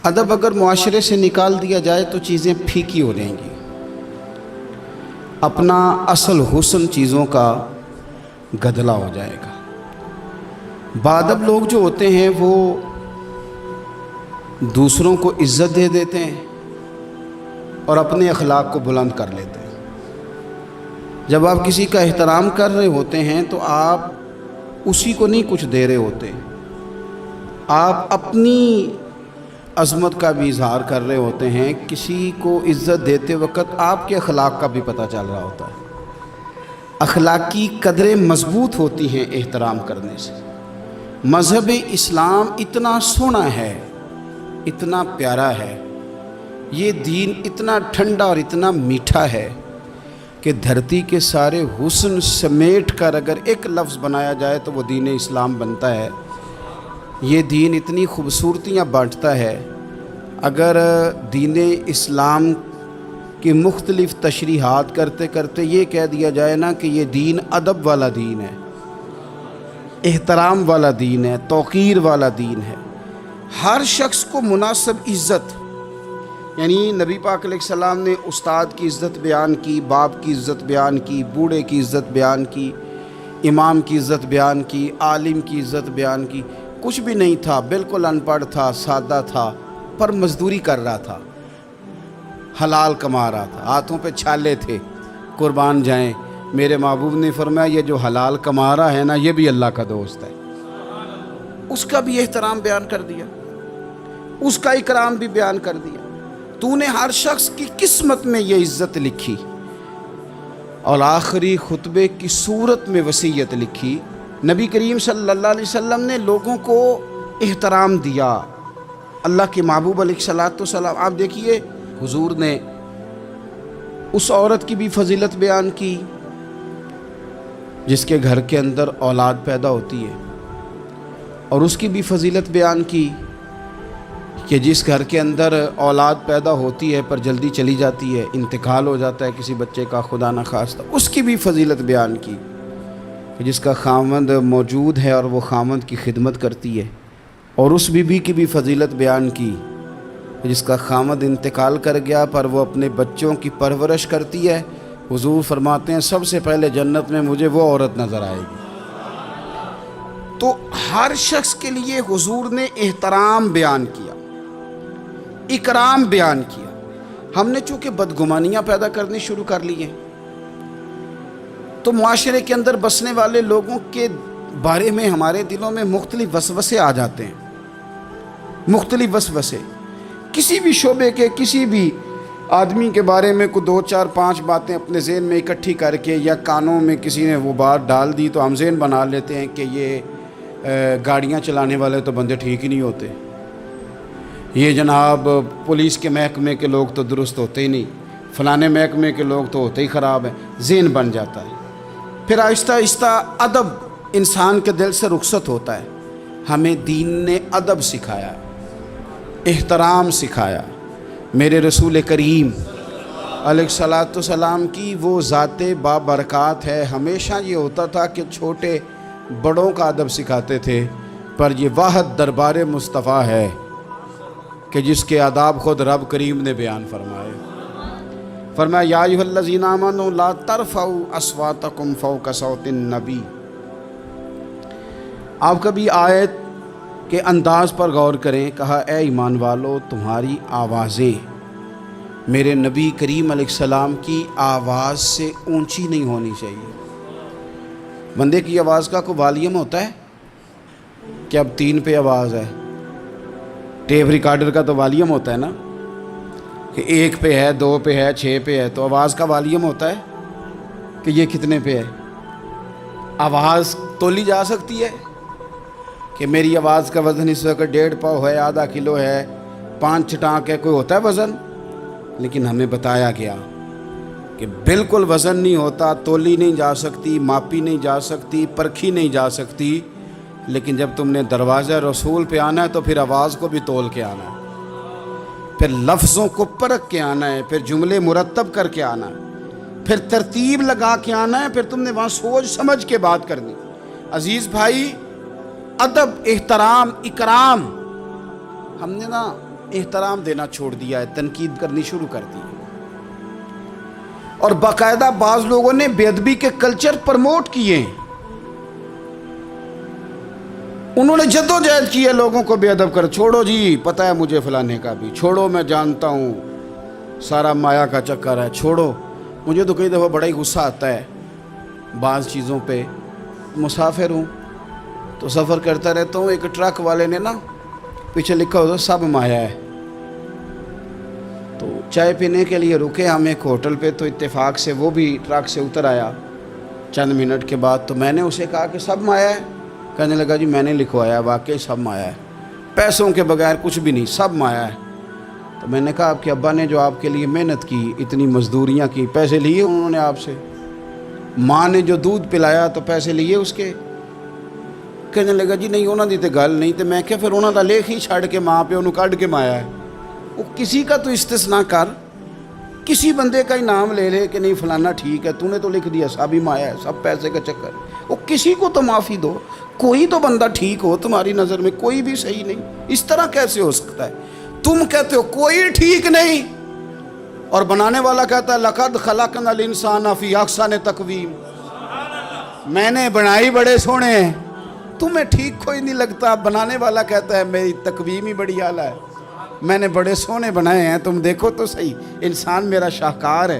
ادب اگر معاشرے سے نکال دیا جائے تو چیزیں پھیکی ہو جائیں گی، اپنا اصل حسن چیزوں کا گدلا ہو جائے گا۔ باادب لوگ جو ہوتے ہیں وہ دوسروں کو عزت دے دیتے ہیں اور اپنے اخلاق کو بلند کر لیتے ہیں۔ جب آپ کسی کا احترام کر رہے ہوتے ہیں تو آپ اسی کو نہیں کچھ دے رہے ہوتے، آپ اپنی عظمت کا بھی اظہار کر رہے ہوتے ہیں۔ کسی کو عزت دیتے وقت آپ کے اخلاق کا بھی پتہ چل رہا ہوتا ہے۔ اخلاقی قدریں مضبوط ہوتی ہیں احترام کرنے سے۔ مذہب اسلام اتنا سونا ہے، اتنا پیارا ہے، یہ دین اتنا ٹھنڈا اور اتنا میٹھا ہے کہ دھرتی کے سارے حسن سمیٹ کر اگر ایک لفظ بنایا جائے تو وہ دین اسلام بنتا ہے۔ یہ دین اتنی خوبصورتیاں بانٹتا ہے، اگر دین اسلام کی مختلف تشریحات کرتے کرتے یہ کہہ دیا جائے نا کہ یہ دین ادب والا دین ہے، احترام والا دین ہے، توقیر والا دین ہے، ہر شخص کو مناسب عزت، یعنی نبی پاک علیہ السلام نے استاد کی عزت بیان کی، باپ کی عزت بیان کی، بوڑھے کی عزت بیان کی، امام کی عزت بیان کی، عالم کی عزت بیان کی۔ کچھ بھی نہیں تھا، بالکل ان پڑھ تھا، سادہ تھا، پر مزدوری کر رہا تھا، حلال کما رہا تھا، ہاتھوں پہ چھالے تھے، قربان جائیں۔ میرے محبوب نے فرمایا یہ جو حلال کما رہا ہے نا یہ بھی اللہ کا دوست ہے۔ اس کا بھی احترام بیان کر دیا، اس کا اکرام بھی بیان کر دیا۔ تو نے ہر شخص کی قسمت میں یہ عزت لکھی اور آخری خطبے کی صورت میں وصیت لکھی۔ نبی کریم صلی اللہ علیہ وسلم نے لوگوں کو احترام دیا، اللہ کے محبوب علیہ الصلوۃ والسلام۔ آپ دیکھیے حضور نے اس عورت کی بھی فضیلت بیان کی جس کے گھر کے اندر اولاد پیدا ہوتی ہے، اور اس کی بھی فضیلت بیان کی کہ جس گھر کے اندر اولاد پیدا ہوتی ہے پر جلدی چلی جاتی ہے، انتقال ہو جاتا ہے کسی بچے کا خدا نہ خواستہ، اس کی بھی فضیلت بیان کی کہ جس کا خاوند موجود ہے اور وہ خاوند کی خدمت کرتی ہے، اور اس بیوی کی بھی فضیلت بیان کی جس کا خاوند انتقال کر گیا پر وہ اپنے بچوں کی پرورش کرتی ہے۔ حضور فرماتے ہیں سب سے پہلے جنت میں مجھے وہ عورت نظر آئے گی۔ تو ہر شخص کے لیے حضور نے احترام بیان کیا، اکرام بیان کیا۔ ہم نے چونکہ بدگمانیاں پیدا کرنی شروع کر لی ہیں تو معاشرے کے اندر بسنے والے لوگوں کے بارے میں ہمارے دلوں میں مختلف وسوسے آ جاتے ہیں، مختلف وسوسے۔ کسی بھی شعبے کے کسی بھی آدمی کے بارے میں کوئی 2 4 5 باتیں اپنے ذہن میں اکٹھی کر کے یا کانوں میں کسی نے وہ بات ڈال دی تو ہم ذہن بنا لیتے ہیں کہ یہ گاڑیاں چلانے والے تو بندے ٹھیک ہی نہیں ہوتے، یہ جناب پولیس کے محکمے کے لوگ تو درست ہوتے ہی نہیں، فلانے محکمے کے لوگ تو ہوتے ہی خراب ہیں، ذہن بن جاتا ہے۔ پھر آہستہ آہستہ ادب انسان کے دل سے رخصت ہوتا ہے۔ ہمیں دین نے ادب سکھایا، احترام سکھایا۔ میرے رسول کریم علیہ الصلوۃ والسلام کی وہ ذات بابرکات ہے، ہمیشہ یہ ہوتا تھا کہ چھوٹے بڑوں کا ادب سکھاتے تھے، پر یہ واحد دربار مصطفیٰ ہے کہ جس کے آداب خود رب کریم نے بیان فرمائے۔ فرمایا یا ایھا الذین آمنوا لا ترفعوا اصواتکم فوق صوت النبی۔ آپ کبھی آیت کے انداز پر غور کریں، کہا اے ایمان والو تمہاری آوازیں میرے نبی کریم علیہ السلام کی آواز سے اونچی نہیں ہونی چاہیے۔ بندے کی آواز کا کوئی والیوم ہوتا ہے کہ اب 3 پہ آواز ہے، ٹیپ ریکارڈر کا تو والیوم ہوتا ہے نا کہ 1 پہ ہے، 2 پہ ہے، 6 پہ ہے، تو آواز کا والیوم ہوتا ہے کہ یہ کتنے پہ ہے۔ آواز تولی جا سکتی ہے کہ میری آواز کا وزن اس وقت 1.5 پاؤ ہے، آدھا کلو ہے، 5 چھٹانک ہے، کوئی ہوتا ہے وزن؟ لیکن ہمیں بتایا گیا کہ بالکل وزن نہیں ہوتا، تولی نہیں جا سکتی، ماپی نہیں جا سکتی، پرکھی نہیں جا سکتی، لیکن جب تم نے دروازہ رسول پہ آنا ہے تو پھر آواز کو بھی تول کے آنا ہے، پھر لفظوں کو پرکھ کے آنا ہے، پھر جملے مرتب کر کے آنا ہے، پھر ترتیب لگا کے آنا ہے، پھر تم نے وہاں سوچ سمجھ کے بات کرنی۔ عزیز بھائی، ادب، احترام، اکرام، ہم نے نا احترام دینا چھوڑ دیا ہے، تنقید کرنی شروع کر دی ہے۔ اور باقاعدہ بعض لوگوں نے بے ادبی کے کلچر پرموٹ کیے ہیں، انہوں نے جدوجہد کی ہے لوگوں کو بے ادب کر، چھوڑو جی پتہ ہے مجھے فلانے کا بھی، چھوڑو میں جانتا ہوں سارا مایا کا چکر ہے، چھوڑو۔ مجھے تو کئی دفعہ بڑا ہی غصہ آتا ہے بعض چیزوں پہ، مسافر ہوں تو سفر کرتا رہتا ہوں، ایک ٹرک والے نے نا پیچھے لکھا ہوتا سب مایا ہے، تو چائے پینے کے لیے رکے ہم ایک ہوٹل پہ، تو اتفاق سے وہ بھی ٹرک سے اتر آیا چند منٹ کے بعد، تو میں نے اسے کہا کہ سب مایا ہے؟ کہنے لگا جی میں نے لکھوایا، واقعی سب مایا ہے، پیسوں کے بغیر کچھ بھی نہیں، سب مایا ہے۔ تو میں نے کہا آپ کے ابا نے جو آپ کے لیے محنت کی، اتنی مزدوریاں کی، پیسے لیے انہوں نے آپ سے؟ ماں نے جو دودھ پلایا تو پیسے لیے اس کے؟ کہنے لگا جی نہیں انہوں دی تے گل نہیں، تو میں کہ پھر انہوں دا لیکھ ہی چھڑ کے ماں پہ انہوں کڈ کے مایا ہے۔ وہ کسی کا تو استثناء کر، کسی بندے کا ہی نام لے لے کہ نہیں فلانا ٹھیک ہے، تو نے تو لکھ دیا سب ہی مایا ہے، سب پیسے کا چکر۔ وہ کسی کو تو معافی دو، کوئی تو بندہ ٹھیک ہو تمہاری نظر میں، کوئی بھی صحیح نہیں۔ اس طرح کیسے ہو سکتا ہے؟ تم کہتے ہو کوئی ٹھیک نہیں، اور بنانے والا کہتا ہے لقد خلقنا الانسان فی احسن تقویم، میں نے بنائی بڑے سونے ہیں، تمہیں ٹھیک کوئی نہیں لگتا، بنانے والا کہتا ہے میری تقویم ہی بڑی اعلیٰ ہے، میں نے بڑے سونے بنائے ہیں، تم دیکھو تو صحیح، انسان میرا شاہکار ہے۔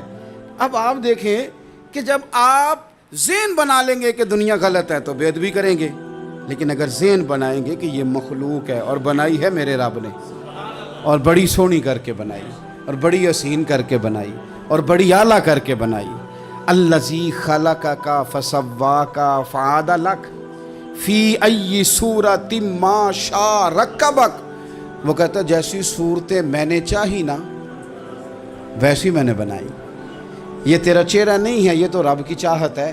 اب آپ دیکھیں کہ جب آپ ذہن بنا لیں گے کہ دنیا غلط ہے تو بے ادبی کریں گے، لیکن اگر ذہن بنائیں گے کہ یہ مخلوق ہے اور بنائی ہے میرے رب نے، اور بڑی سونی کر کے بنائی، اور بڑی حسین کر کے بنائی، اور بڑی اعلیٰ کر کے بنائی، الذی خلقک فسواک فعدلک فی ای صورت ما شاء رکبک، وہ کہتا ہے جیسی صورتیں میں نے چاہی نا ویسی میں نے بنائی۔ یہ تیرا چہرہ نہیں ہے، یہ تو رب کی چاہت ہے،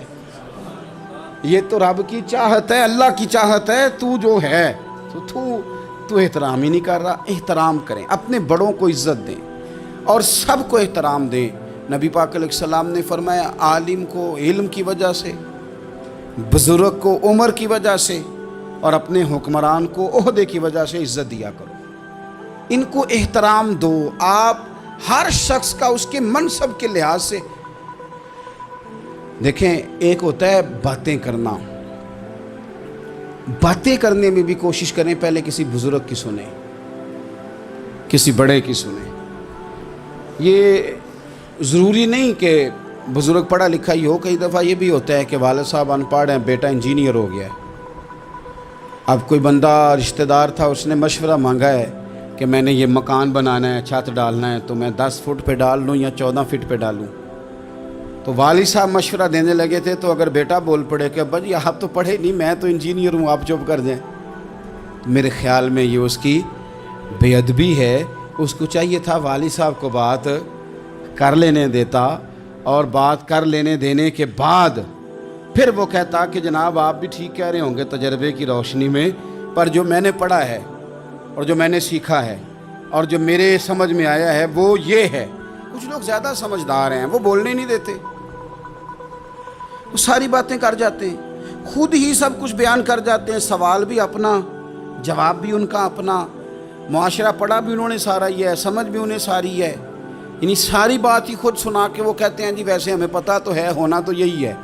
یہ تو رب کی چاہت ہے، اللہ کی چاہت ہے، تو جو ہے تو احترام ہی نہیں کر رہا۔ احترام کریں، اپنے بڑوں کو عزت دیں اور سب کو احترام دیں۔ نبی پاک علیہ السلام نے فرمایا عالم کو علم کی وجہ سے، بزرگ کو عمر کی وجہ سے، اور اپنے حکمران کو عہدے کی وجہ سے عزت دیا کرو، ان کو احترام دو۔ آپ ہر شخص کا اس کے منصب کے لحاظ سے دیکھیں، ایک ہوتا ہے باتیں کرنا، باتیں کرنے میں بھی کوشش کریں پہلے کسی بزرگ کی سنیں، کسی بڑے کی سنیں۔ یہ ضروری نہیں کہ بزرگ پڑھا لکھا ہی ہو، کئی دفعہ یہ بھی ہوتا ہے کہ والد صاحب ان پڑھ ہیں، بیٹا انجینئر ہو گیا ہے۔ اب کوئی بندہ رشتہ دار تھا، اس نے مشورہ مانگا ہے کہ میں نے یہ مکان بنانا ہے، چھت ڈالنا ہے، تو میں 10 فٹ پہ ڈال لوں یا 14 فٹ پہ ڈالوں؟ تو والد صاحب مشورہ دینے لگے تھے، تو اگر بیٹا بول پڑے کہ ابا جی آپ تو پڑھے نہیں، میں تو انجینئر ہوں، آپ چپ کر دیں، میرے خیال میں یہ اس کی بے ادبی ہے۔ اس کو چاہیے تھا والد صاحب کو بات کر لینے دیتا، اور بات کر لینے دینے کے بعد پھر وہ کہتا کہ جناب آپ بھی ٹھیک کہہ رہے ہوں گے تجربے کی روشنی میں، پر جو میں نے پڑھا ہے اور جو میں نے سیکھا ہے اور جو میرے سمجھ میں آیا ہے وہ یہ ہے۔ کچھ لوگ زیادہ سمجھدار ہیں، وہ بولنے نہیں دیتے، وہ ساری باتیں کر جاتے ہیں، خود ہی سب کچھ بیان کر جاتے ہیں، سوال بھی اپنا، جواب بھی ان کا اپنا، معاشرہ پڑھا بھی انہوں نے سارا ہی ہے، سمجھ بھی انہیں ساری ہے، یعنی ساری بات ہی خود سنا کے وہ کہتے ہیں جی ویسے ہمیں پتہ تو ہے، ہونا تو یہی ہے،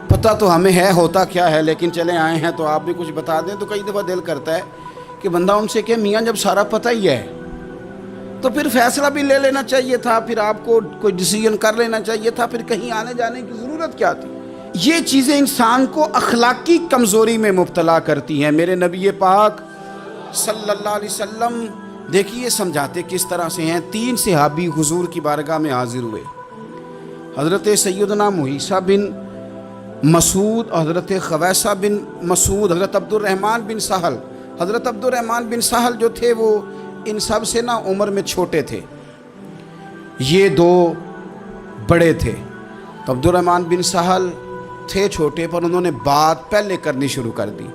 پتہ تو ہمیں ہے ہوتا کیا ہے، لیکن چلے آئے ہیں تو آپ بھی کچھ بتا دیں۔ تو کئی دفعہ دل کرتا ہے کہ بندہ ان سے کہ میاں جب سارا پتہ ہی ہے تو پھر فیصلہ بھی لے لینا چاہیے تھا، پھر آپ کو کوئی ڈیسیژن کر لینا چاہیے تھا، پھر کہیں آنے جانے کی ضرورت کیا تھی؟ یہ چیزیں انسان کو اخلاقی کمزوری میں مبتلا کرتی ہیں۔ میرے نبی پاک صلی اللہ علیہ وسلم دیکھیے سمجھاتے کس طرح سے ہیں۔ 3 صحابی حضور کی بارگاہ میں حاضر ہوئے، حضرت سیدنا محیصہ بن مسعود، حضرت خویصہ بن مسعود، حضرت عبد الرحمن بن سہل۔ حضرت عبد الرحمن بن سہل جو تھے وہ ان سب سے نا عمر میں چھوٹے تھے، یہ 2 بڑے تھے۔ تو عبد الرحمن بن سہل تھے چھوٹے، پر انہوں نے بات پہلے کرنی شروع کر دی،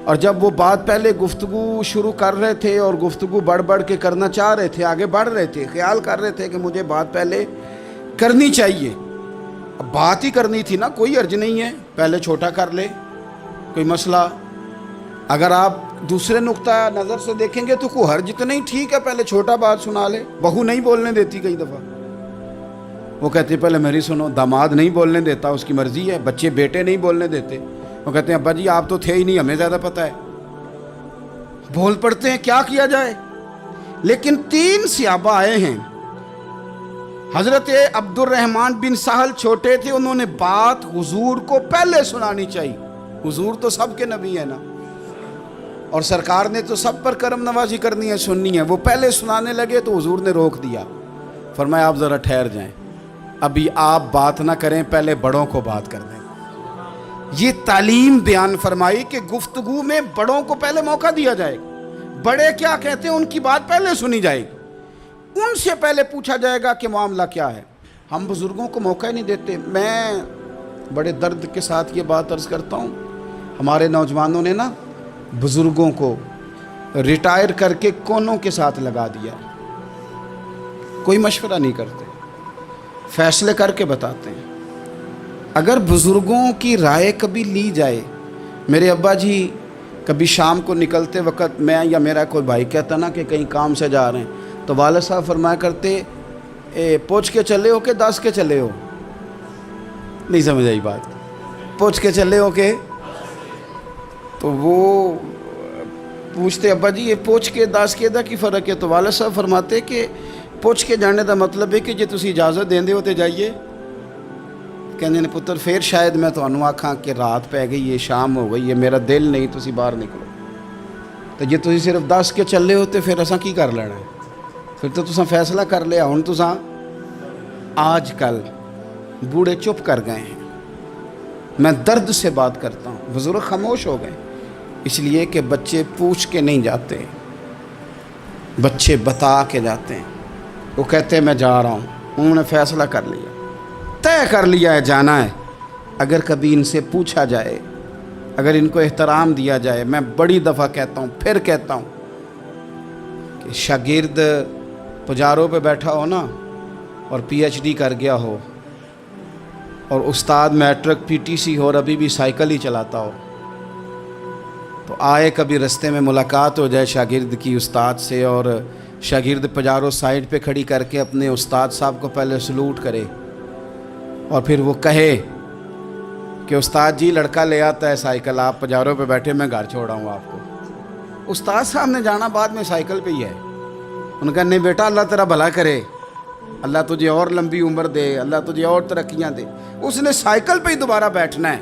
اور جب وہ بات پہلے گفتگو شروع کر رہے تھے اور گفتگو بڑھ بڑھ کے کرنا چاہ رہے تھے، آگے بڑھ رہے تھے، خیال کر رہے تھے کہ مجھے بات پہلے کرنی چاہیے، اب بات ہی کرنی تھی نا، کوئی حرج نہیں ہے، پہلے چھوٹا کر لے، کوئی مسئلہ اگر آپ دوسرے نقطہ نظر سے دیکھیں گے تو کوئی حرج تو نہیں، ٹھیک ہے پہلے چھوٹا بات سنا لے، بہو نہیں بولنے دیتی کئی دفعہ، وہ کہتے ہیں پہلے میری سنو، داماد نہیں بولنے دیتا، اس کی مرضی ہے، بچے بیٹے نہیں بولنے دیتے، وہ کہتے ہیں ابا جی آپ تو تھے ہی نہیں، ہمیں زیادہ پتہ ہے، بول پڑتے ہیں، کیا کیا جائے۔ لیکن 3 صحابہ آئے ہیں، حضرت عبد الرحمن بن سہل چھوٹے تھے، انہوں نے بات حضور کو پہلے سنانی چاہیے، حضور تو سب کے نبی ہے نا، اور سرکار نے تو سب پر کرم نوازی کرنی ہے، سننی ہے، وہ پہلے سنانے لگے تو حضور نے روک دیا، فرمایا آپ ذرا ٹھہر جائیں، ابھی آپ بات نہ کریں، پہلے بڑوں کو بات کر دیں۔ یہ تعلیم بیان فرمائی کہ گفتگو میں بڑوں کو پہلے موقع دیا جائے گا، بڑے کیا کہتے ہیں ان کی بات پہلے سنی جائے گی، ان سے پہلے پوچھا جائے گا کہ معاملہ کیا ہے۔ ہم بزرگوں کو موقع نہیں دیتے۔ میں بڑے درد کے ساتھ یہ بات عرض کرتا ہوں، ہمارے نوجوانوں نے نا بزرگوں کو ریٹائر کر کے کونوں کے ساتھ لگا دیا، کوئی مشورہ نہیں کرتے، فیصلے کر کے بتاتے ہیں۔ اگر بزرگوں کی رائے کبھی لی جائے، میرے ابا جی کبھی شام کو نکلتے وقت میں یا میرا کوئی بھائی کہتا نا کہ کہیں کام سے جا رہے ہیں تو والد صاحب فرمایا کرتے پوچھ کے چلے ہو کہ 10 کے چلے ہو؟ نہیں سمجھ آئی بات، پوچھ کے چلے ہو کہ؟ تو وہ پوچھتے ابا جی یہ پوچھ کے 10 کے دا کی فرق ہے؟ تو والد صاحب فرماتے کہ پوچھ کے جانے دا مطلب ہے کہ جے تسی اجازت دیں دے ہو تے جائیے۔ کہنے نے پتر پھر شاید میں تانوں آکھاں کہ رات پہ گئی ہے، شام ہو گئی ہے، میرا دل نہیں، تسی باہر نکلو۔ تو جے تسی صرف 10 کے چلے ہو تے پھر اساں کی کر لینا ہے؟ پھر تو تساں فیصلہ کر لیا، ہن تساں آج کل بوڑھے چپ کر گئے ہیں۔ میں درد سے بات کرتا ہوں، بزرگ خاموش ہو گئے، اس لیے کہ بچے پوچھ کے نہیں جاتے، بچے بتا کے جاتے ہیں۔ وہ کہتے ہیں میں جا رہا ہوں، انہوں نے فیصلہ کر لیا، طے کر لیا ہے جانا ہے۔ اگر کبھی ان سے پوچھا جائے، اگر ان کو احترام دیا جائے، میں بڑی دفعہ کہتا ہوں، پھر کہتا ہوں کہ شاگرد پجاروں پہ بیٹھا ہو نا اور پی ایچ ڈی کر گیا ہو، اور استاد میٹرک پی ٹی سی ہو اور ابھی بھی سائیکل ہی چلاتا ہو، تو آئے کبھی رستے میں ملاقات ہو جائے شاگرد کی استاد سے، اور شاگرد پجاروں سائڈ پہ کھڑی کر کے اپنے استاد صاحب کو پہلے سلوٹ کرے، اور پھر وہ کہے کہ استاد جی لڑکا لے آتا ہے سائیکل، آپ پجاروں پہ بیٹھے، میں گھر چھوڑا ہوں آپ کو۔ استاد صاحب نے جانا بعد میں سائیکل پہ ہی ہے، ان کا نہیں بیٹا اللہ تیرا بھلا کرے، اللہ تجھے اور لمبی عمر دے، اللہ تجھے اور ترقیاں دے، اس نے سائیکل پہ ہی دوبارہ بیٹھنا ہے۔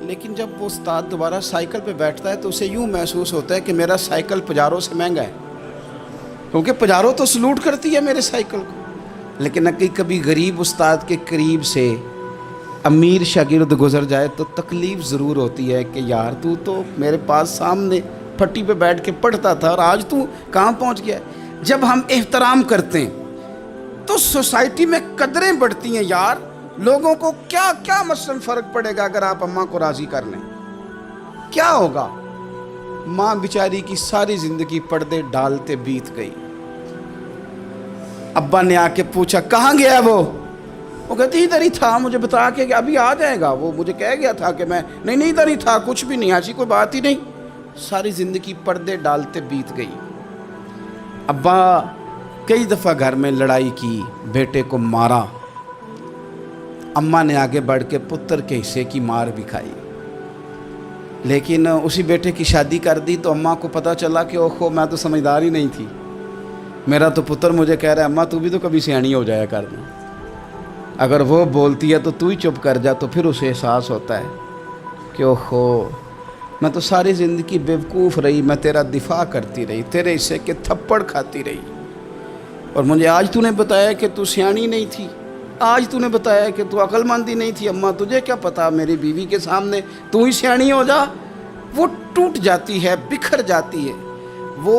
لیکن جب وہ استاد دوبارہ سائیکل پہ بیٹھتا ہے تو اسے یوں محسوس ہوتا ہے کہ میرا سائیکل پجاروں سے مہنگا ہے، کیونکہ پجاروں تو سلوٹ کرتی ہے میرے سائیکل کو۔ لیکن اگر کبھی غریب استاد کے قریب سے امیر شاگرد گزر جائے تو تکلیف ضرور ہوتی ہے کہ یار تو میرے پاس سامنے پھٹی پہ بیٹھ کے پڑھتا تھا اور آج تو کہاں پہنچ گیا ہے۔ جب ہم احترام کرتے ہیں تو سوسائٹی میں قدریں بڑھتی ہیں یار۔ لوگوں کو کیا مثلاً فرق پڑے گا اگر آپ اماں کو راضی کر لیں؟ کیا ہوگا؟ ماں بیچاری کی ساری زندگی پردے ڈالتے بیت گئی، ابا نے آ کے پوچھا کہاں گیا وہ کہتی ادھر ہی تھا، مجھے بتا کے کہ ابھی آ جائے گا، وہ مجھے کہہ گیا تھا کہ میں نہیں ادھر ہی تھا، کچھ بھی نہیں، ایسی کوئی بات ہی نہیں۔ ساری زندگی پردے ڈالتے بیت گئی۔ ابا کئی دفعہ گھر میں لڑائی کی، بیٹے کو مارا، اماں نے آگے بڑھ کے پتر کے حصے کی مار بھی کھائی، لیکن اسی بیٹے کی شادی کر دی تو اماں کو پتہ چلا کہ اوہو میں تو سمجھدار ہی نہیں تھی، میرا تو پتر مجھے کہہ رہا ہے اماں تو بھی تو کبھی سیانی ہو جایا کرنا، اگر وہ بولتی ہے تو ہی چپ کر جا، تو پھر اسے احساس ہوتا ہے کہ اوہو میں تو ساری زندگی بیوقوف رہی، میں تیرا دفاع کرتی رہی، تیرے حصے کے تھپڑ کھاتی رہی، اور مجھے آج تو نے بتایا کہ تو سیانی نہیں تھی، آج تو نے بتایا کہ تو عقل مند ہی نہیں تھی، اماں تجھے کیا پتا، میری بیوی کے سامنے تو ہی سیانی ہو جا۔ وہ ٹوٹ جاتی ہے، بکھر جاتی ہے، وہ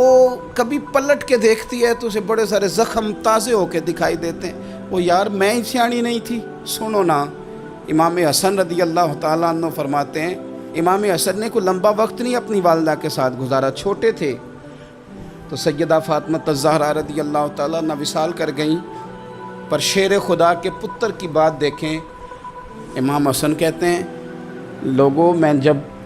کبھی پلٹ کے دیکھتی ہے تو اسے بڑے سارے زخم تازے ہو کے دکھائی دیتے ہیں، وہ یار میں ہی سیانی نہیں تھی۔ سنو نا، امام حسن رضی اللہ تعالیٰ عنہ فرماتے ہیں، امام حسن نے کوئی لمبا وقت نہیں اپنی والدہ کے ساتھ گزارا، چھوٹے تھے تو سیدہ فاطمہ الزہرا رضی اللہ تعالیٰ عنہ وصال کر گئیں، پر شیر خدا کے پتر کی بات دیکھیں، امام حسن کہتے ہیں لوگوں میں جب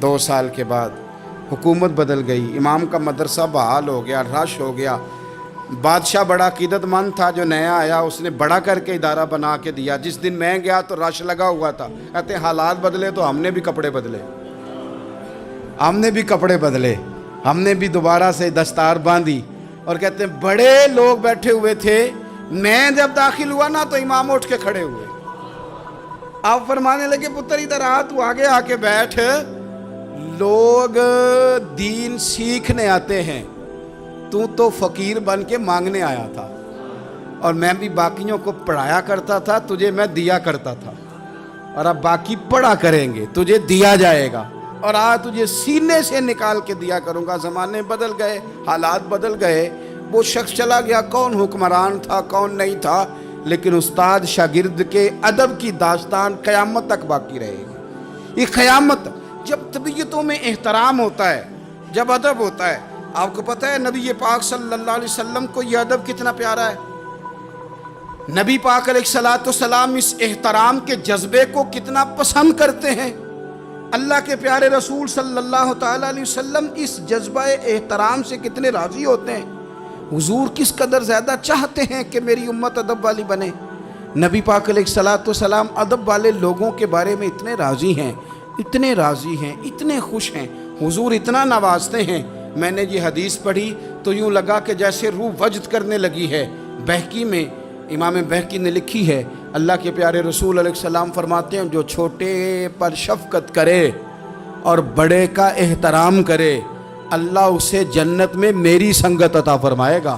2 سال کے بعد حکومت بدل گئی، امام کا مدرسہ بحال ہو گیا، رش ہو گیا۔ بادشاہ بڑا عقیدت مند تھا، جو نیا آیا اس نے بڑا کر کے ادارہ بنا کے دیا۔ جس دن میں گیا تو رش لگا ہوا تھا۔ کہتے ہیں حالات بدلے تو ہم نے بھی کپڑے بدلے، ہم نے بھی کپڑے بدلے، ہم نے بھی دوبارہ سے دستار باندھی۔ اور کہتے ہیں بڑے لوگ بیٹھے ہوئے تھے، میں جب داخل ہوا نا تو امام اٹھ کے کھڑے ہوئے۔ آپ فرمانے لگے پتر ادھر آ، تو آگے آ کے بیٹھ، لوگ دین سیکھنے آتے ہیں، تو فقیر بن کے مانگنے آیا تھا، اور میں بھی باقیوں کو پڑھایا کرتا تھا، تجھے میں دیا کرتا تھا، اور اب باقی پڑھا کریں گے، تجھے دیا جائے گا، اور آج تجھے سینے سے نکال کے دیا کروں گا۔ زمانے بدل گئے، حالات بدل گئے، وہ شخص چلا گیا، کون حکمران تھا کون نہیں تھا، لیکن استاد شاگرد کے ادب کی داستان قیامت تک باقی رہے گی۔ یہ قیامت، جب طبیعتوں میں احترام ہوتا ہے، جب ادب ہوتا ہے۔ آپ کو پتہ ہے نبی پاک صلی اللہ علیہ وسلم کو یہ ادب کتنا پیارا ہے؟ نبی پاک علیہ الصلوۃ والسلام اس احترام کے جذبے کو کتنا پسند کرتے ہیں۔ اللہ کے پیارے رسول صلی اللہ تعالیٰ علیہ وسلم اس جذبہ احترام سے کتنے راضی ہوتے ہیں۔ حضور کس قدر زیادہ چاہتے ہیں کہ میری امت ادب والی بنے۔ نبی پاک علیہ الصلوۃ والسلام ادب والے لوگوں کے بارے میں اتنے راضی ہیں، اتنے راضی ہیں، اتنے خوش ہیں، حضور اتنا نوازتے ہیں۔ میں نے یہ حدیث پڑھی تو یوں لگا کہ جیسے روح وجد کرنے لگی ہے۔ بہقی میں امام بہقی نے لکھی ہے، اللہ کے پیارے رسول علیہ السلام فرماتے ہیں جو چھوٹے پر شفقت کرے اور بڑے کا احترام کرے، اللہ اسے جنت میں میری سنگت عطا فرمائے گا۔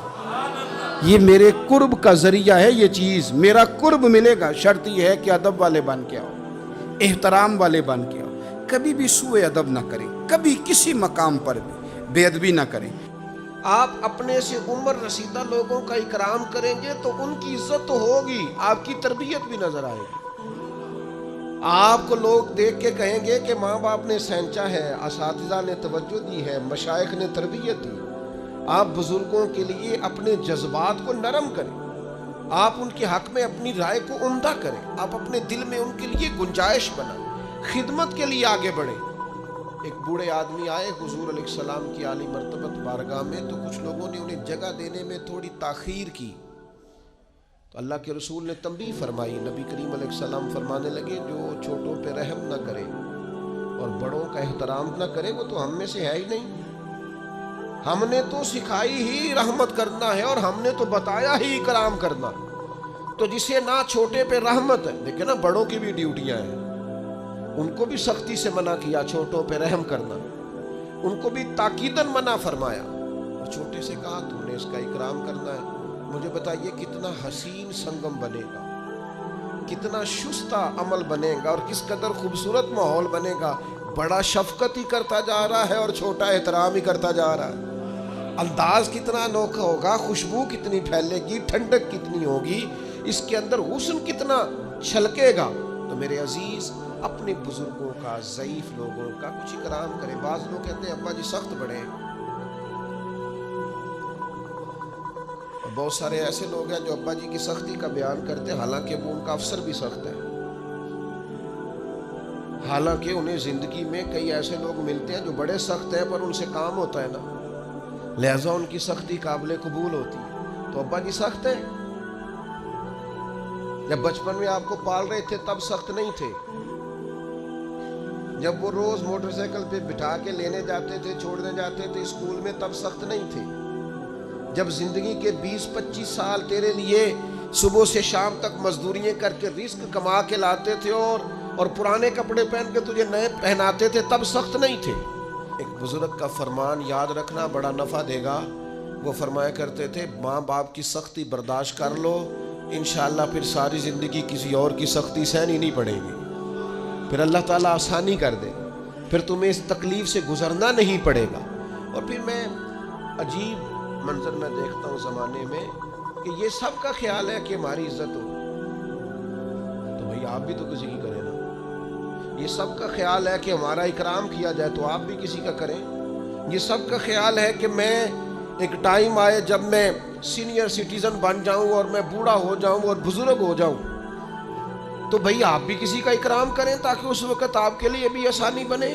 یہ میرے قرب کا ذریعہ ہے، یہ چیز میرا قرب ملے گا۔ شرط یہ ہے کہ ادب والے بن کے آؤ، احترام والے بن کے آؤ، کبھی بھی سوء ادب نہ کریں، کبھی کسی مقام پر بھی بے ادبی نہ کریں۔ آپ اپنے سے عمر رسیدہ لوگوں کا اکرام کریں گے تو ان کی عزت تو ہوگی، آپ کی تربیت بھی نظر آئے گی۔ آپ کو لوگ دیکھ کے کہیں گے کہ ماں باپ نے سینچا ہے، اساتذہ نے توجہ دی ہے، مشائخ نے تربیت دی۔ آپ بزرگوں کے لیے اپنے جذبات کو نرم کریں، آپ ان کے حق میں اپنی رائے کو عمدہ کریں، آپ اپنے دل میں ان کے لیے گنجائش بنائیں، خدمت کے لیے آگے بڑھیں۔ ایک بوڑھے آدمی آئے حضور علیہ السلام کی عالی مرتبت بارگاہ میں، تو کچھ لوگوں نے انہیں جگہ دینے میں تھوڑی تاخیر کی، تو اللہ کے رسول نے تنبیہ فرمائی۔ نبی کریم علیہ السلام فرمانے لگے جو چھوٹوں پہ رحم نہ کرے اور بڑوں کا احترام نہ کرے وہ تو ہم میں سے ہے ہی نہیں۔ ہم نے تو سکھائی ہی رحمت کرنا ہے، اور ہم نے تو بتایا ہی اکرام کرنا۔ تو جسے نہ چھوٹے پہ رحمت ہے، دیکھیں نا بڑوں کی بھی ڈیوٹیاں ہیں، ان کو بھی سختی سے منع کیا چھوٹوں پہ رحم کرنا، ان کو بھی تاکیداً منع فرمایا، اور چھوٹے سے کہا تم نے اس کا اکرام کرنا ہے۔ مجھے بتائیے کتنا حسین سنگم بنے گا، کتنا شستہ عمل بنے گا، اور کس قدر خوبصورت ماحول بنے گا۔ بڑا شفقت ہی کرتا جا رہا ہے اور چھوٹا احترام ہی کرتا جا رہا ہے۔ انداز کتنا انوکھا ہوگا، خوشبو کتنی پھیلے گی، ٹھنڈک کتنی ہوگی، اس کے اندر حسن کتنا چھلکے گا۔ تو میرے عزیز اپنے بزرگوں کا، ضعیف لوگوں کا کچھ اکرام کریں۔ بعض لوگ کہتے ہیں ابا جی سخت بڑے ہیں، اور بہت سارے ایسے لوگ ہیں جو ابا جی کی سختی کا بیان کرتے ہیں، حالانکہ وہ ان کا افسر بھی سخت ہے، حالانکہ انہیں زندگی میں کئی ایسے لوگ ملتے ہیں جو بڑے سخت ہیں پر ان سے کام ہوتا ہے نا، لہذا ان کی سختی قابل قبول ہوتی ہے۔ تو ابا جی سخت ہیں، جب بچپن میں آپ کو پال رہے تھے تب سخت نہیں تھے، جب وہ روز موٹر سائیکل پہ بٹھا کے لینے جاتے تھے، چھوڑنے جاتے تھے اسکول میں، تب سخت نہیں تھے۔ جب زندگی کے 20-25 سال تیرے لیے صبح سے شام تک مزدوریاں کر کے رزق کما کے لاتے تھے اور پرانے کپڑے پہن کے تجھے نئے پہناتے تھے، تب سخت نہیں تھے۔ ایک بزرگ کا فرمان یاد رکھنا، بڑا نفع دے گا۔ وہ فرمایا کرتے تھے ماں باپ کی سختی برداشت کر لو، انشاءاللہ پھر ساری زندگی کسی اور کی سختی سہنی نہیں پڑے گی، پھر اللہ تعالیٰ آسانی کر دے، پھر تمہیں اس تکلیف سے گزرنا نہیں پڑے گا۔ اور پھر میں عجیب منظر میں دیکھتا ہوں زمانے میں کہ یہ سب کا خیال ہے کہ ہماری عزت ہو، تو بھئی آپ بھی تو کسی کی کریں نا۔ یہ سب کا خیال ہے کہ ہمارا اکرام کیا جائے تو آپ بھی کسی کا کریں۔ یہ سب کا خیال ہے کہ میں ایک ٹائم آئے جب میں سینئر سٹیزن بن جاؤں اور میں بوڑھا ہو جاؤں اور بزرگ ہو جاؤں، تو بھئی آپ بھی کسی کا اکرام کریں تاکہ اس وقت آپ کے لیے بھی آسانی بنے۔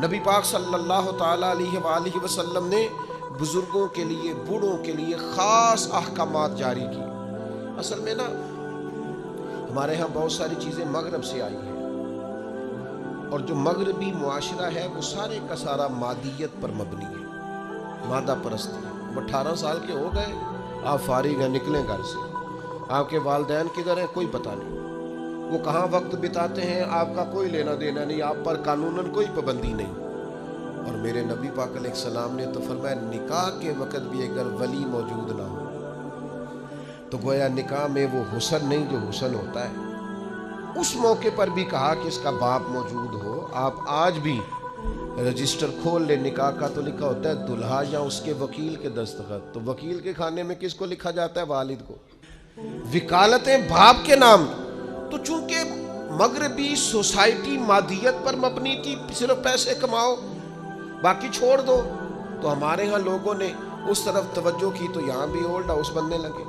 نبی پاک صلی اللہ تعالیٰ علیہ وآلہ وسلم نے بزرگوں کے لیے، بوڑھوں کے لیے خاص احکامات جاری کی۔ اصل میں نا ہمارے ہاں بہت ساری چیزیں مغرب سے آئی ہیں، اور جو مغربی معاشرہ ہے وہ سارے کا سارا مادیت پر مبنی ہے، مادہ پرستی ہے۔ 18 سال کے ہو گئے، آپ فارغ ہیں، نکلیں گھر سے، آپ کے والدین کدھر ہیں کوئی پتہ نہیں، وہ کہاں وقت بتاتے ہیں آپ کا کوئی لینا دینا نہیں، آپ پر قانوناً کوئی پابندی نہیں۔ اور میرے نبی پاک علیہ السلام نے تو فرمایا نکاح کے وقت بھی اگر ولی موجود نہ ہو تو گویا نکاح میں وہ حسن نہیں جو حسن ہوتا ہے۔ اس موقع پر بھی کہا کہ اس کا باپ موجود ہو۔ آپ آج بھی رجسٹر کھول لے نکاح کا تو لکھا ہوتا ہے دلہا یا اس کے وکیل کے دستخط، تو وکیل کے کھانے میں کس کو لکھا جاتا ہے؟ والد کو۔ وکالتیں باپ کے نام۔ تو چونکہ مغربی سوسائٹی مادیت پر مبنی تھی، صرف پیسے کماؤ باقی چھوڑ دو، تو ہمارے ہاں لوگوں نے اس طرف توجہ کی تو یہاں بھی اولڈ ہاؤس بننے لگے،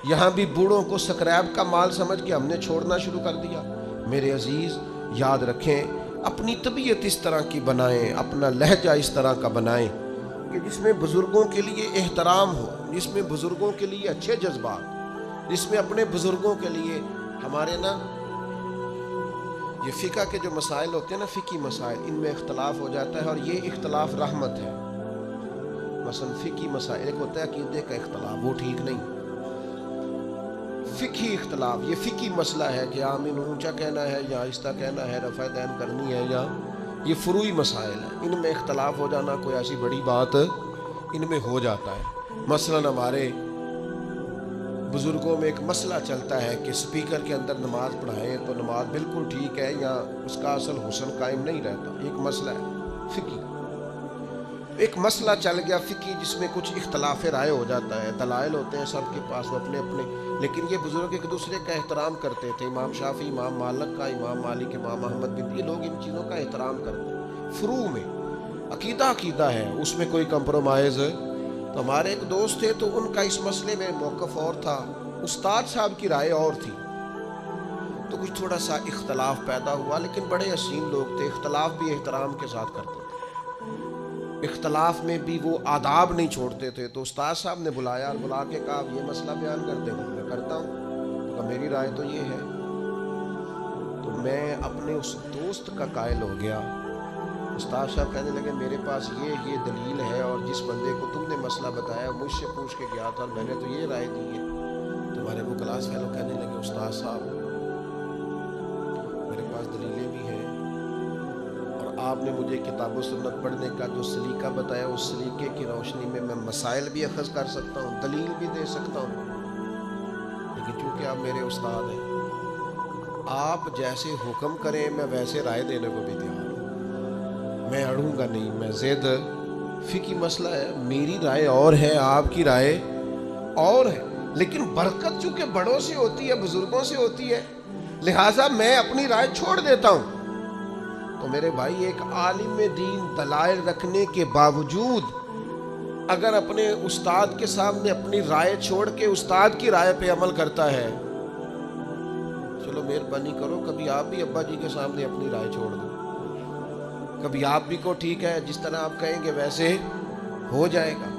یہاں بھی بوڑھوں کو سکریپ کا مال سمجھ کے ہم نے چھوڑنا شروع کر دیا۔ میرے عزیز یاد رکھیں، اپنی طبیعت اس طرح کی بنائیں، اپنا لہجہ اس طرح کا بنائیں کہ جس میں بزرگوں کے لیے احترام ہو، جس میں بزرگوں کے لیے اچھے جذبات، جس میں اپنے بزرگوں کے لیے ہمارے نا یہ فقہ کے جو مسائل ہوتے ہیں نا، فقہی مسائل، ان میں اختلاف ہو جاتا ہے، اور یہ اختلاف رحمت ہے۔ مثلا فقہی مسائل، ایک ہوتا ہے عقیدے کا اختلاف، وہ ٹھیک نہیں۔ فقہی اختلاف، یہ فقہی مسئلہ ہے کہ آمین اونچا کہنا ہے یا آہستہ کہنا ہے، رفع دین کرنی ہے، یا یہ فروعی مسائل ہیں، ان میں اختلاف ہو جانا کوئی ایسی بڑی بات ان میں ہو جاتا ہے۔ مثلا ہمارے بزرگوں میں ایک مسئلہ چلتا ہے کہ سپیکر کے اندر نماز پڑھائیں تو نماز بالکل ٹھیک ہے یا اس کا اصل حسن قائم نہیں رہتا، ایک مسئلہ ہے فقہی۔ ایک مسئلہ چل گیا فقہی جس میں کچھ اختلاف رائے ہو جاتا ہے، دلائل ہوتے ہیں سب کے پاس، وہ اپنے اپنے، لیکن یہ بزرگ ایک دوسرے کا احترام کرتے تھے، امام شافعی، امام مالک کا، امام مالک، امام احمد بن، یہ لوگ ان چیزوں کا احترام کرتے ہیں۔ فروع میں عقیدہ عقیدہ ہے، اس میں کوئی کمپرومائز۔ تو ہمارے ایک دوست تھے تو ان کا اس مسئلے میں موقف اور تھا، استاد صاحب کی رائے اور تھی، تو کچھ تھوڑا سا اختلاف پیدا ہوا، لیکن بڑے حسین لوگ تھے، اختلاف بھی احترام کے ساتھ کرتے تھے، اختلاف میں بھی وہ آداب نہیں چھوڑتے تھے۔ تو استاد صاحب نے بلایا اور بلا کے کہا یہ مسئلہ بیان کر دیں، میں کرتا ہوں، تو کہا میری رائے تو یہ ہے۔ تو میں اپنے اس دوست کا قائل ہو گیا۔ استاد صاحب کہنے لگے میرے پاس یہ دلیل ہے، اور جس بندے کو تم نے مسئلہ بتایا مجھ سے پوچھ کے گیا تھا اور میں نے تو یہ رائے دی ہے۔ تمہارے وہ کلاس فیلو کہنے لگے استاد صاحب میرے پاس دلیلیں بھی ہیں، اور آپ نے مجھے کتاب و سنت پڑھنے کا جو سلیقہ بتایا اس سلیقے کی روشنی میں میں مسائل بھی اخذ کر سکتا ہوں، دلیل بھی دے سکتا ہوں، لیکن چونکہ آپ میرے استاد ہیں، آپ جیسے حکم کریں میں ویسے رائے دینے کو بھی تیار ہوں، میں اڑوں گا نہیں، میں زید فقہی مسئلہ ہے، میری رائے اور ہے، آپ کی رائے اور ہے، لیکن برکت چونکہ بڑوں سے ہوتی ہے، بزرگوں سے ہوتی ہے، لہٰذا میں اپنی رائے چھوڑ دیتا ہوں۔ تو میرے بھائی ایک عالم دین دلائل رکھنے کے باوجود اگر اپنے استاد کے سامنے اپنی رائے چھوڑ کے استاد کی رائے پہ عمل کرتا ہے، چلو مہربانی کرو کبھی آپ بھی ابا جی کے سامنے اپنی رائے چھوڑ دو، کبھی آپ بھی کو ٹھیک ہے جس طرح آپ کہیں گے ویسے ہو جائے گا،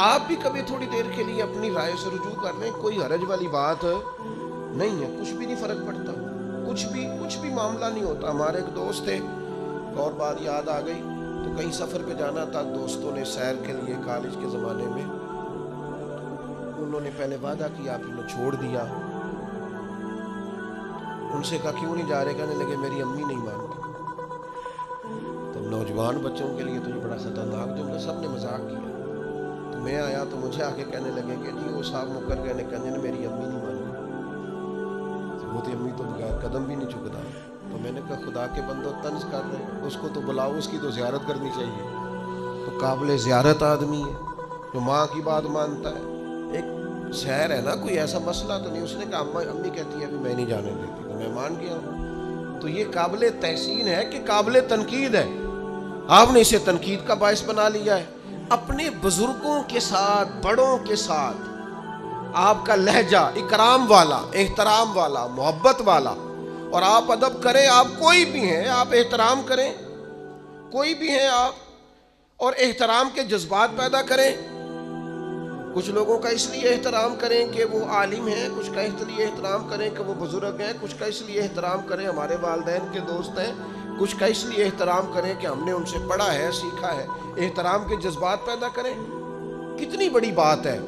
آپ بھی کبھی تھوڑی دیر کے لیے اپنی رائے سے رجوع کر لیں، کوئی حرج والی بات نہیں ہے، کچھ بھی نہیں فرق پڑتا، کچھ بھی معاملہ نہیں ہوتا۔ ہمارے ایک دوست تھے، ایک اور بات یاد آ گئی، تو کہیں سفر پہ جانا تھا، دوستوں نے سیر کے لیے کالج کے زمانے میں، انہوں نے پہلے وعدہ کیا، آپ نے چھوڑ دیا، ان سے کہا کیوں نہیں جا رہے، کہنے لگے میری امی نہیں مانتی۔ تو نوجوان بچوں کے لیے تو یہ بڑا خطرناک جملہ، سب نے مذاق کیا، تو میں آیا تو مجھے آ کے کہنے لگے کہ جی وہ صاحب مکر گئے، کہنے میری امی نہیں مانی، وہ تو امی تو بغیر قدم بھی نہیں چکتا۔ تو میں نے کہا خدا کے بندو طنز کر رہے ہیں، اس کو تو بلاؤ، اس کی تو زیارت کرنی چاہیے، تو قابل زیارت آدمی ہے، تو ماں کی بات مانتا ہے، ایک شہر ہے نا، کوئی ایسا مسئلہ تو نہیں۔ اس نے کہا امی کہتی ہے ابھی میں نہیں جانے دیتی، تو میں مان گیا ہوں۔ تو یہ قابل تحسین ہے کہ قابل تنقید ہے، آپ نے اسے تنقید کا باعث بنا لیا ہے۔ اپنے بزرگوں کے ساتھ، بڑوں کے ساتھ آپ کا لہجہ اکرام والا، احترام والا، محبت والا، اور آپ ادب کریں. آپ کوئی بھی ہیں، آپ احترام کریں، کوئی بھی ہیں آپ، اور احترام کے جذبات پیدا کریں. کچھ لوگوں کا اس لیے احترام کریں کہ وہ عالم ہیں، کچھ کا اس لیے احترام کریں کہ وہ بزرگ ہیں، کچھ کا اس لیے احترام کریں ہمارے والدین کے دوست ہیں، کچھ کا اس لیے احترام کریں کہ ہم نے ان سے پڑھا ہے، سیکھا ہے. احترام کے جذبات پیدا کریں. کتنی بڑی بات ہے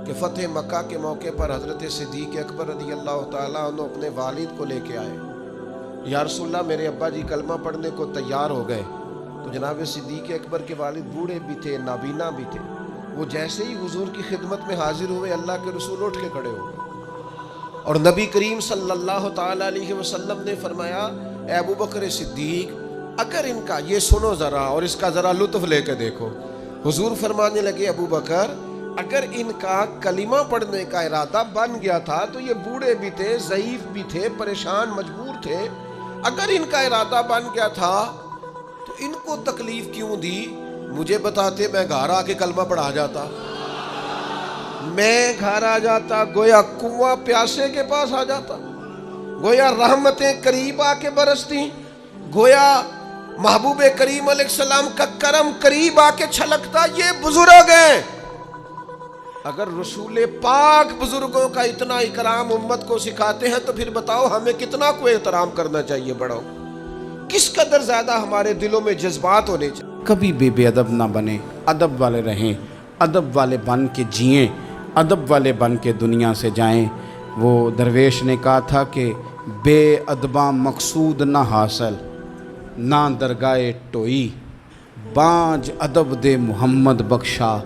کہ فتح مکہ کے موقع پر حضرت صدیق اکبر رضی اللہ تعالیٰ عنہ اپنے والد کو لے کے آئے. یا رسول اللہ میرے ابا جی کلمہ پڑھنے کو تیار ہو گئے. تو جناب صدیق اکبر کے والد بوڑھے بھی تھے، نابینا بھی تھے. وہ جیسے ہی حضور کی خدمت میں حاضر ہوئے، اللہ کے رسول اٹھ کے کھڑے ہو گئے، اور نبی کریم صلی اللہ تعالیٰ علیہ وسلم نے فرمایا اے ابو بکر صدیق، اگر ان کا یہ سنو ذرا اور اس کا ذرا لطف لے کے دیکھو. حضور فرمانے لگے ابو بکر اگر ان کا کلمہ پڑھنے کا ارادہ بن گیا تھا تو یہ بوڑھے بھی تھے، ضعیف بھی تھے، پریشان مجبور تھے، اگر ان کا ارادہ بن گیا تھا تو ان کو تکلیف کیوں دی؟ مجھے بتاتے میں گھر آ کے کلمہ پڑھا جاتا، میں گھر آ جاتا، گویا کنواں پیاسے کے پاس آ جاتا، گویا رحمتیں قریب آ کے برستی، گویا محبوب کریم علیہ السلام کا کرم قریب آ کے چھلکتا. یہ بزرگ ہیں. اگر رسول پاک بزرگوں کا اتنا اکرام امت کو سکھاتے ہیں تو پھر بتاؤ ہمیں کتنا کو احترام کرنا چاہیے. بڑھو کس قدر زیادہ ہمارے دلوں میں جذبات ہونے چاہیے. کبھی بھی بے ادب نہ بنے، ادب والے رہیں، ادب والے بن کے جئیں، ادب والے بن کے دنیا سے جائیں. وہ درویش نے کہا تھا کہ بے ادباں مقصود نہ حاصل، نہ درگاہ ٹوئی، بانج ادب دے محمد بخشا،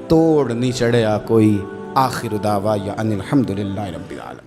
توڑ نہیں چڑھیا کوئی. آخر دعوایا ان الحمدللہ رب العالمین.